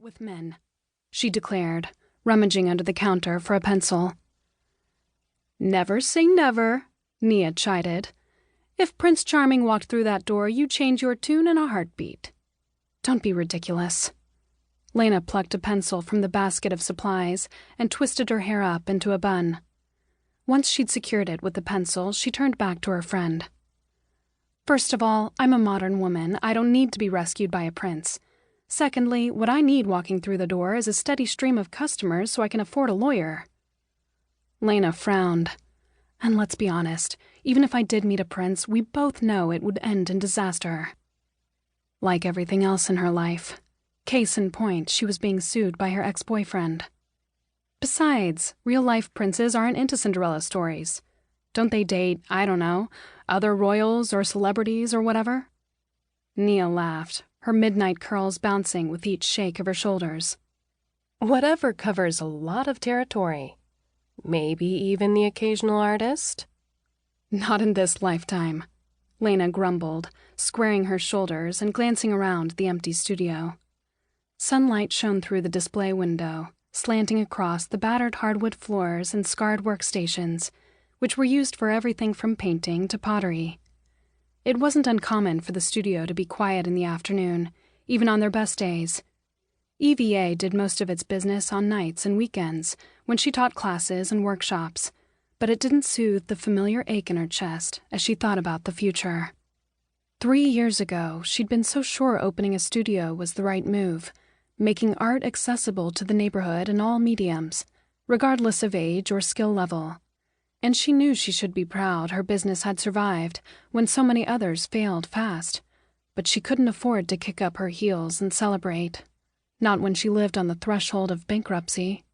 with men," she declared, rummaging under the counter for a pencil. "Never say never," Nia chided. "If Prince Charming walked through that door, you'd change your tune in a heartbeat." "Don't be ridiculous." Lena plucked a pencil from the basket of supplies and twisted her hair up into a bun. Once she'd secured it with the pencil, she turned back to her friend. "First of all, I'm a modern woman. I don't need to be rescued by a prince. Secondly, what I need walking through the door is a steady stream of customers so I can afford a lawyer." Lena frowned. "And let's be honest, even if I did meet a prince, we both know it would end in disaster." Like everything else in her life. Case in point, she was being sued by her ex-boyfriend. Besides, real-life princes aren't into Cinderella stories. Don't they date, I don't know, other royals or celebrities or whatever? Nia laughed, her midnight curls bouncing with each shake of her shoulders. "Whatever covers a lot of territory. Maybe even the occasional artist?" "Not in this lifetime," Lena grumbled, squaring her shoulders and glancing around the empty studio. Sunlight shone through the display window, slanting across the battered hardwood floors and scarred workstations, which were used for everything from painting to pottery. It wasn't uncommon for the studio to be quiet in the afternoon, even on their best days. EVA did most of its business on nights and weekends, when she taught classes and workshops, but it didn't soothe the familiar ache in her chest as she thought about the future. 3 years ago, she'd been so sure opening a studio was the right move, making art accessible to the neighborhood in all mediums, regardless of age or skill level. And she knew she should be proud her business had survived when so many others failed fast, but she couldn't afford to kick up her heels and celebrate. Not when she lived on the threshold of bankruptcy.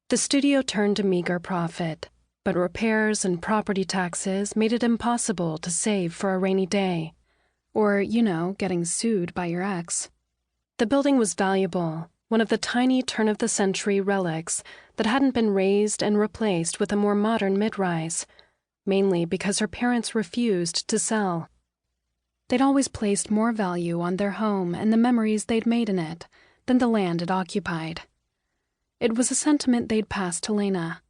The studio turned a meager profit, but repairs and property taxes made it impossible to save for a rainy day, or, getting sued by your ex. The building was valuable, one of the tiny turn-of-the-century relics that hadn't been raised and replaced with a more modern mid-rise, mainly because her parents refused to sell. They'd always placed more value on their home and the memories they'd made in it than the land it occupied. It was a sentiment they'd passed to Lena,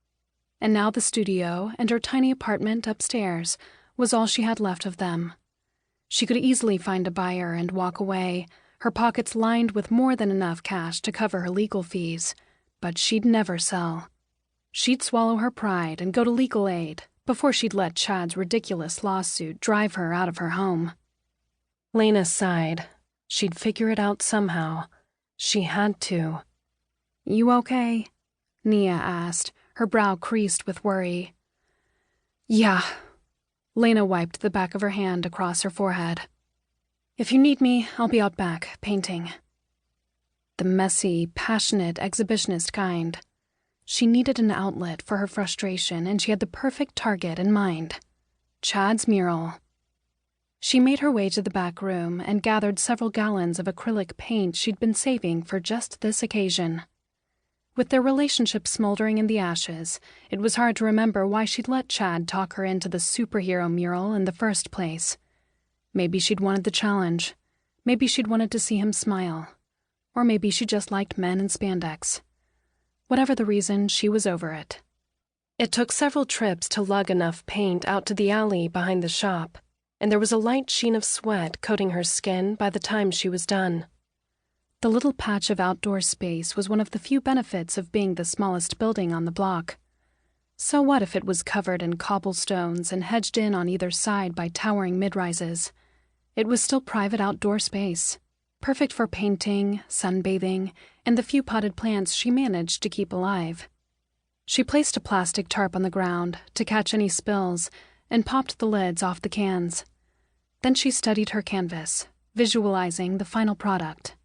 and now the studio and her tiny apartment upstairs was all she had left of them. She could easily find a buyer and walk away, her pockets lined with more than enough cash to cover her legal fees, but she'd never sell. She'd swallow her pride and go to legal aid before she'd let Chad's ridiculous lawsuit drive her out of her home. Lena sighed. She'd figure it out somehow. She had to. "You okay?" Nia asked, her brow creased with worry. "Yeah." Lena wiped the back of her hand across her forehead. "If you need me, I'll be out back, painting." The messy, passionate exhibitionist kind. She needed an outlet for her frustration, and she had the perfect target in mind. Chad's mural. She made her way to the back room and gathered several gallons of acrylic paint she'd been saving for just this occasion. With their relationship smoldering in the ashes, it was hard to remember why she'd let Chad talk her into the superhero mural in the first place. Maybe she'd wanted the challenge. Maybe she'd wanted to see him smile. Or maybe she just liked men in spandex. Whatever the reason, she was over it. It took several trips to lug enough paint out to the alley behind the shop, and there was a light sheen of sweat coating her skin by the time she was done. The little patch of outdoor space was one of the few benefits of being the smallest building on the block. So what if it was covered in cobblestones and hedged in on either side by towering mid-rises? It was still private outdoor space, perfect for painting, sunbathing, and the few potted plants she managed to keep alive. She placed a plastic tarp on the ground to catch any spills and popped the lids off the cans. Then she studied her canvas, visualizing the final product.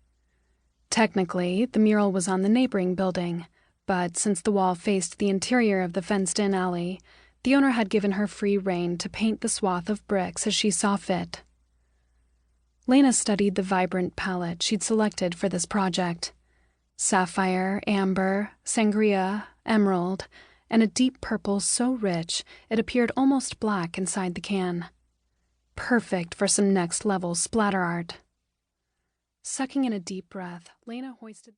Technically, the mural was on the neighboring building, but since the wall faced the interior of the fenced-in alley, the owner had given her free rein to paint the swath of bricks as she saw fit. Lena studied the vibrant palette she'd selected for this project. Sapphire, amber, sangria, emerald, and a deep purple so rich it appeared almost black inside the can. Perfect for some next-level splatter art. Sucking in a deep breath, Lena hoisted the